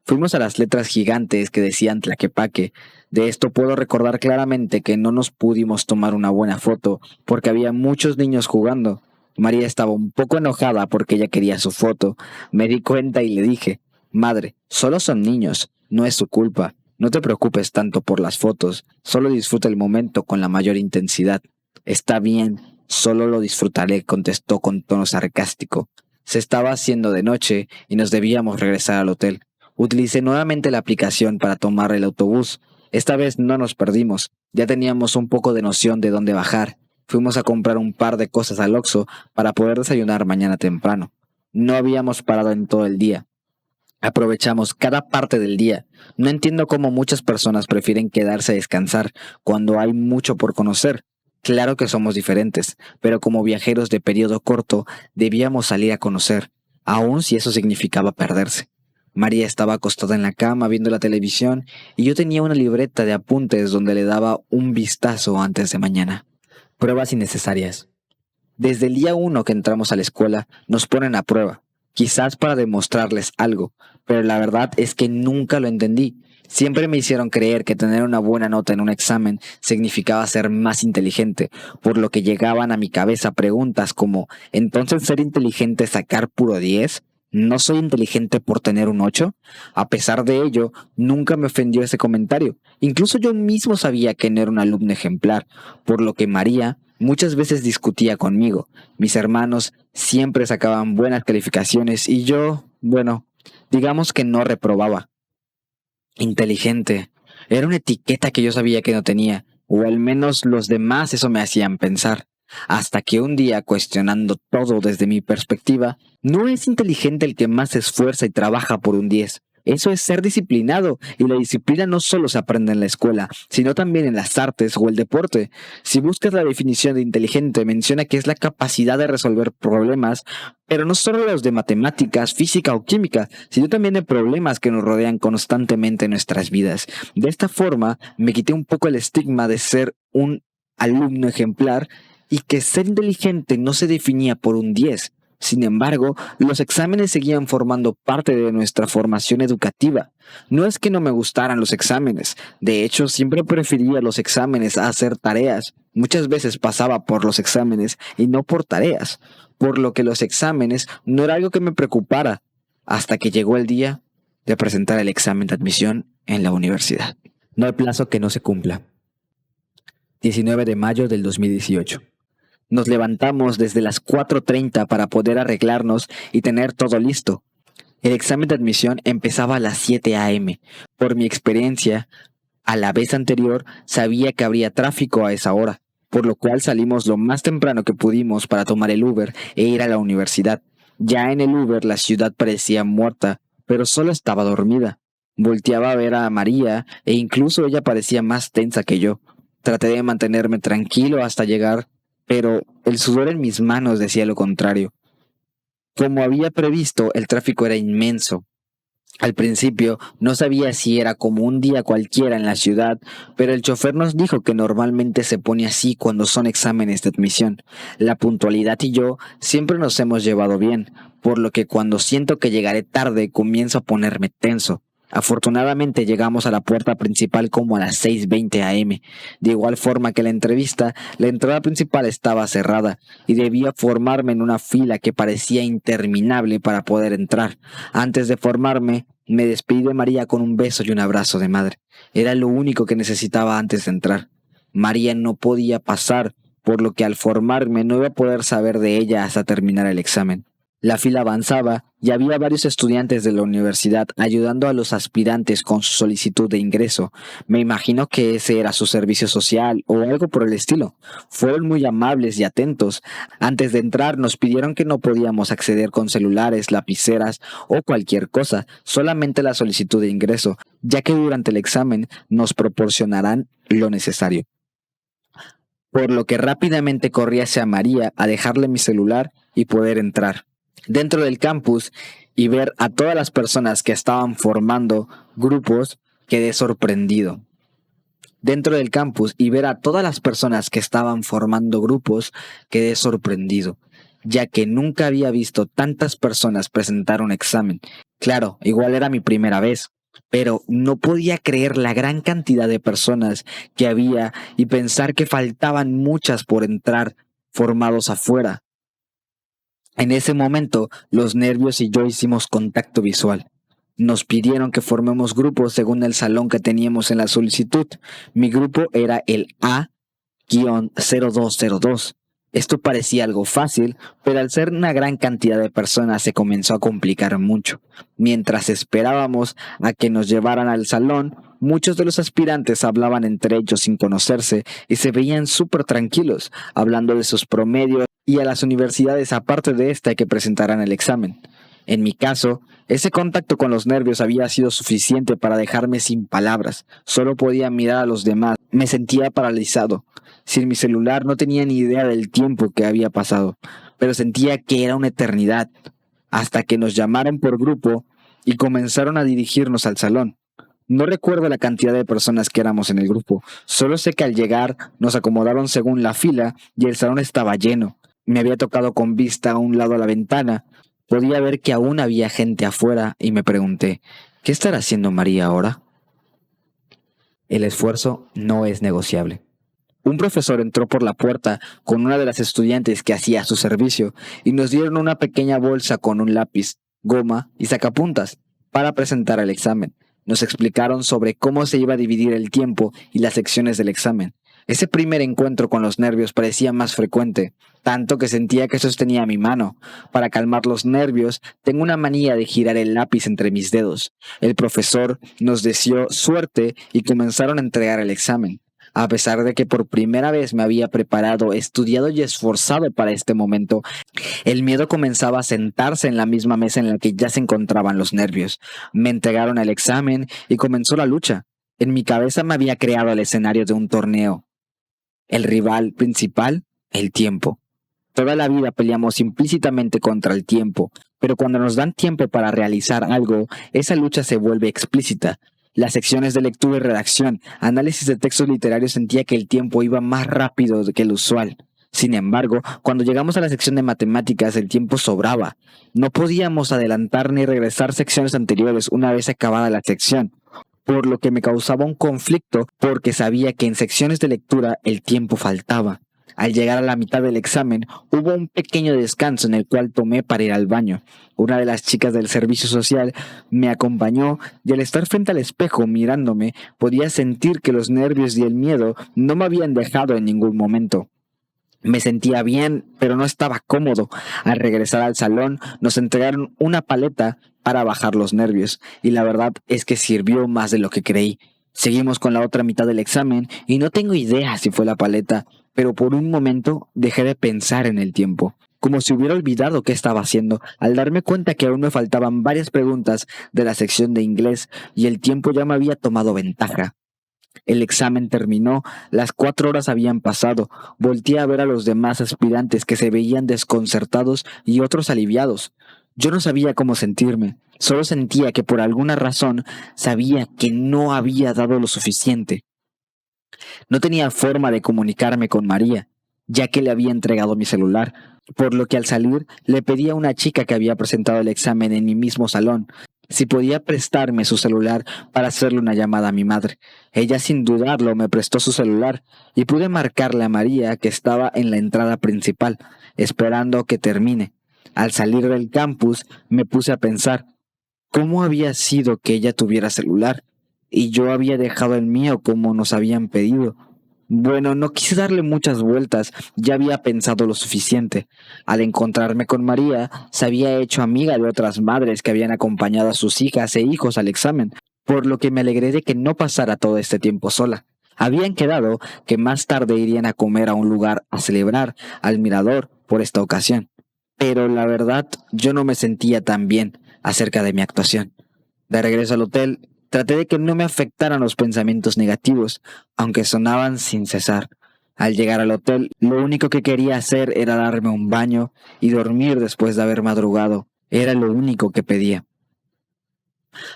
Fuimos a las letras gigantes que decían Tlaquepaque. De esto puedo recordar claramente que no nos pudimos tomar una buena foto porque había muchos niños jugando. María estaba un poco enojada porque ella quería su foto. Me di cuenta y le dije, madre, solo son niños, no es su culpa. No te preocupes tanto por las fotos, solo disfruta el momento con la mayor intensidad. Está bien, solo lo disfrutaré, contestó con tono sarcástico. Se estaba haciendo de noche y nos debíamos regresar al hotel. Utilicé nuevamente la aplicación para tomar el autobús. Esta vez no nos perdimos, ya teníamos un poco de noción de dónde bajar. Fuimos a comprar un par de cosas al Oxxo para poder desayunar mañana temprano. No habíamos parado en todo el día. Aprovechamos cada parte del día. No entiendo cómo muchas personas prefieren quedarse a descansar cuando hay mucho por conocer. Claro que somos diferentes, pero como viajeros de periodo corto debíamos salir a conocer, aun si eso significaba perderse. María estaba acostada en la cama viendo la televisión y yo tenía una libreta de apuntes donde le daba un vistazo antes de mañana. Pruebas innecesarias. Desde el día 1 que entramos a la escuela nos ponen a prueba, quizás para demostrarles algo, pero la verdad es que nunca lo entendí. Siempre me hicieron creer que tener una buena nota en un examen significaba ser más inteligente, por lo que llegaban a mi cabeza preguntas como, ¿entonces ser inteligente es sacar puro 10? ¿No soy inteligente por tener un 8? A pesar de ello, nunca me ofendió ese comentario. Incluso yo mismo sabía que no era un alumno ejemplar, por lo que María muchas veces discutía conmigo. Mis hermanos siempre sacaban buenas calificaciones y yo, bueno, digamos que no reprobaba. Inteligente. Era una etiqueta que yo sabía que no tenía, o al menos los demás eso me hacían pensar. Hasta que un día, cuestionando todo desde mi perspectiva, no es inteligente el que más se esfuerza y trabaja por un 10. Eso es ser disciplinado, y la disciplina no solo se aprende en la escuela, sino también en las artes o el deporte. Si buscas la definición de inteligente, menciona que es la capacidad de resolver problemas, pero no solo los de matemáticas, física o química, sino también de problemas que nos rodean constantemente en nuestras vidas. De esta forma, me quité un poco el estigma de ser un alumno ejemplar y que ser inteligente no se definía por un 10. Sin embargo, los exámenes seguían formando parte de nuestra formación educativa. No es que no me gustaran los exámenes, de hecho siempre prefería los exámenes a hacer tareas. Muchas veces pasaba por los exámenes y no por tareas, por lo que los exámenes no era algo que me preocupara, hasta que llegó el día de presentar el examen de admisión en la universidad. No hay plazo que no se cumpla. 19 de mayo del 2018. Nos levantamos desde las 4:30 para poder arreglarnos y tener todo listo. El examen de admisión empezaba a las 7 a.m. Por mi experiencia, a la vez anterior sabía que habría tráfico a esa hora, por lo cual salimos lo más temprano que pudimos para tomar el Uber e ir a la universidad. Ya en el Uber la ciudad parecía muerta, pero solo estaba dormida. Volteaba a ver a María e incluso ella parecía más tensa que yo. Traté de mantenerme tranquilo hasta llegar, pero el sudor en mis manos decía lo contrario. Como había previsto, el tráfico era inmenso. Al principio no sabía si era como un día cualquiera en la ciudad, pero el chofer nos dijo que normalmente se pone así cuando son exámenes de admisión. La puntualidad y yo siempre nos hemos llevado bien, por lo que cuando siento que llegaré tarde comienzo a ponerme tenso. Afortunadamente llegamos a la puerta principal como a las 6:20 a.m. De igual forma que la entrevista, la entrada principal estaba cerrada y debía formarme en una fila que parecía interminable para poder entrar. Antes de formarme, me despedí de María con un beso y un abrazo de madre. Era lo único que necesitaba antes de entrar. María no podía pasar, por lo que al formarme no iba a poder saber de ella hasta terminar el examen. La fila avanzaba y había varios estudiantes de la universidad ayudando a los aspirantes con su solicitud de ingreso. Me imagino que ese era su servicio social o algo por el estilo. Fueron muy amables y atentos. Antes de entrar nos pidieron que no podíamos acceder con celulares, lapiceras o cualquier cosa, solamente la solicitud de ingreso, ya que durante el examen nos proporcionarán lo necesario. Por lo que rápidamente corrí hacia María a dejarle mi celular y poder entrar dentro del campus y ver a todas las personas que estaban formando grupos. Quedé sorprendido. Dentro del campus y ver a todas las personas que estaban formando grupos, quedé sorprendido, ya que nunca había visto tantas personas presentar un examen. Claro, igual era mi primera vez, pero no podía creer la gran cantidad de personas que había y pensar que faltaban muchas por entrar formados afuera. En ese momento, los nervios y yo hicimos contacto visual. Nos pidieron que formemos grupos según el salón que teníamos en la solicitud. Mi grupo era el A-0202. Esto parecía algo fácil, pero al ser una gran cantidad de personas se comenzó a complicar mucho. Mientras esperábamos a que nos llevaran al salón, muchos de los aspirantes hablaban entre ellos sin conocerse y se veían súper tranquilos, hablando de sus promedios y a las universidades aparte de esta que presentarán el examen. En mi caso, ese contacto con los nervios había sido suficiente para dejarme sin palabras. Solo podía mirar a los demás. Me sentía paralizado. Sin mi celular no tenía ni idea del tiempo que había pasado, pero sentía que era una eternidad, hasta que nos llamaron por grupo y comenzaron a dirigirnos al salón. No recuerdo la cantidad de personas que éramos en el grupo, solo sé que al llegar nos acomodaron según la fila y el salón estaba lleno. Me había tocado con vista a un lado a la ventana. Podía ver que aún había gente afuera y me pregunté, ¿qué estará haciendo María ahora? El esfuerzo no es negociable. Un profesor entró por la puerta con una de las estudiantes que hacía su servicio y nos dieron una pequeña bolsa con un lápiz. goma y sacapuntas para presentar el examen. Nos explicaron sobre cómo se iba a dividir el tiempo y las secciones del examen. Ese primer encuentro con los nervios parecía más frecuente, tanto que sentía que sostenía mi mano. Para calmar los nervios, tengo una manía de girar el lápiz entre mis dedos. El profesor nos deseó suerte y comenzaron a entregar el examen. A pesar de que por primera vez me había preparado, estudiado y esforzado para este momento, el miedo comenzaba a sentarse en la misma mesa en la que ya se encontraban los nervios. Me entregaron el examen y comenzó la lucha. En mi cabeza me había creado el escenario de un torneo. El rival principal, el tiempo. Toda la vida peleamos implícitamente contra el tiempo, pero cuando nos dan tiempo para realizar algo, esa lucha se vuelve explícita. Las secciones de lectura y redacción, análisis de textos literarios sentía que el tiempo iba más rápido que el usual. Sin embargo, cuando llegamos a la sección de matemáticas, el tiempo sobraba. No podíamos adelantar ni regresar secciones anteriores una vez acabada la sección, por lo que me causaba un conflicto porque sabía que en secciones de lectura el tiempo faltaba. Al llegar a la mitad del examen, hubo un pequeño descanso en el cual tomé para ir al baño. Una de las chicas del servicio social me acompañó y al estar frente al espejo mirándome, podía sentir que los nervios y el miedo no me habían dejado en ningún momento. Me sentía bien, pero no estaba cómodo. Al regresar al salón, nos entregaron una paleta para bajar los nervios, y la verdad es que sirvió más de lo que creí. Seguimos con la otra mitad del examen, y no tengo idea si fue la paleta, pero por un momento dejé de pensar en el tiempo, como si hubiera olvidado qué estaba haciendo, al darme cuenta que aún me faltaban varias preguntas de la sección de inglés, y el tiempo ya me había tomado ventaja. El examen terminó, las 4 horas habían pasado, volteé a ver a los demás aspirantes que se veían desconcertados y otros aliviados. Yo no sabía cómo sentirme, solo sentía que por alguna razón sabía que no había dado lo suficiente. No tenía forma de comunicarme con María, ya que le había entregado mi celular, por lo que al salir le pedí a una chica que había presentado el examen en mi mismo salón si podía prestarme su celular para hacerle una llamada a mi madre. Ella sin dudarlo me prestó su celular y pude marcarle a María, que estaba en la entrada principal, esperando que termine. Al salir del campus me puse a pensar cómo había sido que ella tuviera celular y yo había dejado el mío como nos habían pedido. Bueno, no quise darle muchas vueltas, ya había pensado lo suficiente. Al encontrarme con María, se había hecho amiga de otras madres que habían acompañado a sus hijas e hijos al examen, por lo que me alegré de que no pasara todo este tiempo sola. Habían quedado que más tarde irían a comer a un lugar a celebrar al mirador por esta ocasión. Pero la verdad, yo no me sentía tan bien acerca de mi actuación. De regreso al hotel, traté de que no me afectaran los pensamientos negativos, aunque sonaban sin cesar. Al llegar al hotel, lo único que quería hacer era darme un baño y dormir después de haber madrugado. Era lo único que pedía.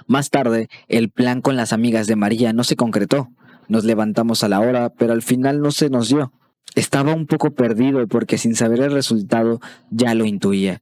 Más tarde, el plan con las amigas de María no se concretó. Nos levantamos a la hora, pero al final no se nos dio. Estaba un poco perdido porque sin saber el resultado ya lo intuía.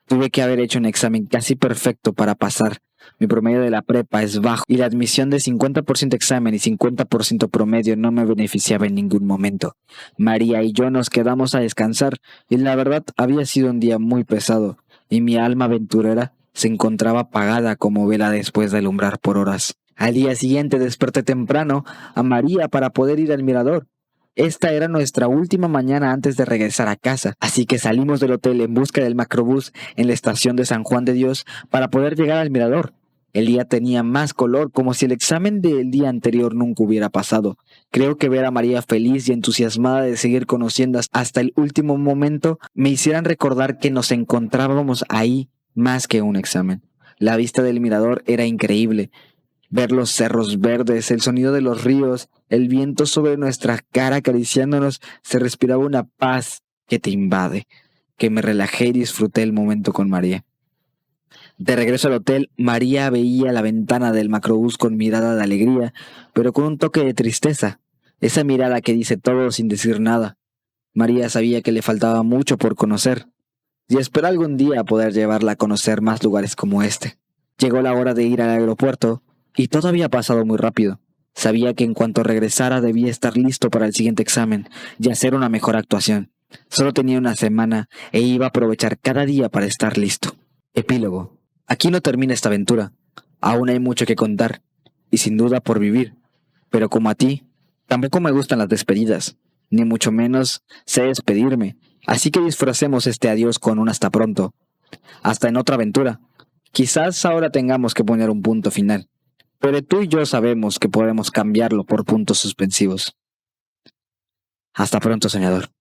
Tuve que haber hecho un examen casi perfecto para pasar. Mi promedio de la prepa es bajo y la admisión de 50% examen y 50% promedio no me beneficiaba en ningún momento. María y yo nos quedamos a descansar y la verdad había sido un día muy pesado y mi alma aventurera se encontraba apagada como vela después de alumbrar por horas. Al día siguiente desperté temprano a María para poder ir al mirador. Esta era nuestra última mañana antes de regresar a casa, así que salimos del hotel en busca del macrobús en la estación de San Juan de Dios para poder llegar al mirador. El día tenía más color, como si el examen del día anterior nunca hubiera pasado. Creo que ver a María feliz y entusiasmada de seguir conociendo hasta el último momento me hicieran recordar que nos encontrábamos ahí más que un examen. La vista del mirador era increíble. Ver los cerros verdes, el sonido de los ríos, el viento sobre nuestra cara acariciándonos, se respiraba una paz que te invade, que me relajé y disfruté el momento con María. De regreso al hotel, María veía la ventana del macrobús con mirada de alegría, pero con un toque de tristeza. Esa mirada que dice todo sin decir nada. María sabía que le faltaba mucho por conocer, y espera algún día poder llevarla a conocer más lugares como este. Llegó la hora de ir al aeropuerto, y todo había pasado muy rápido. Sabía que en cuanto regresara debía estar listo para el siguiente examen y hacer una mejor actuación. Solo tenía una semana e iba a aprovechar cada día para estar listo. Epílogo. Aquí no termina esta aventura. Aún hay mucho que contar, y sin duda por vivir. Pero como a ti, tampoco me gustan las despedidas, ni mucho menos sé despedirme. Así que disfracemos este adiós con un hasta pronto. Hasta en otra aventura. Quizás ahora tengamos que poner un punto final, pero tú y yo sabemos que podemos cambiarlo por puntos suspensivos. Hasta pronto, soñador.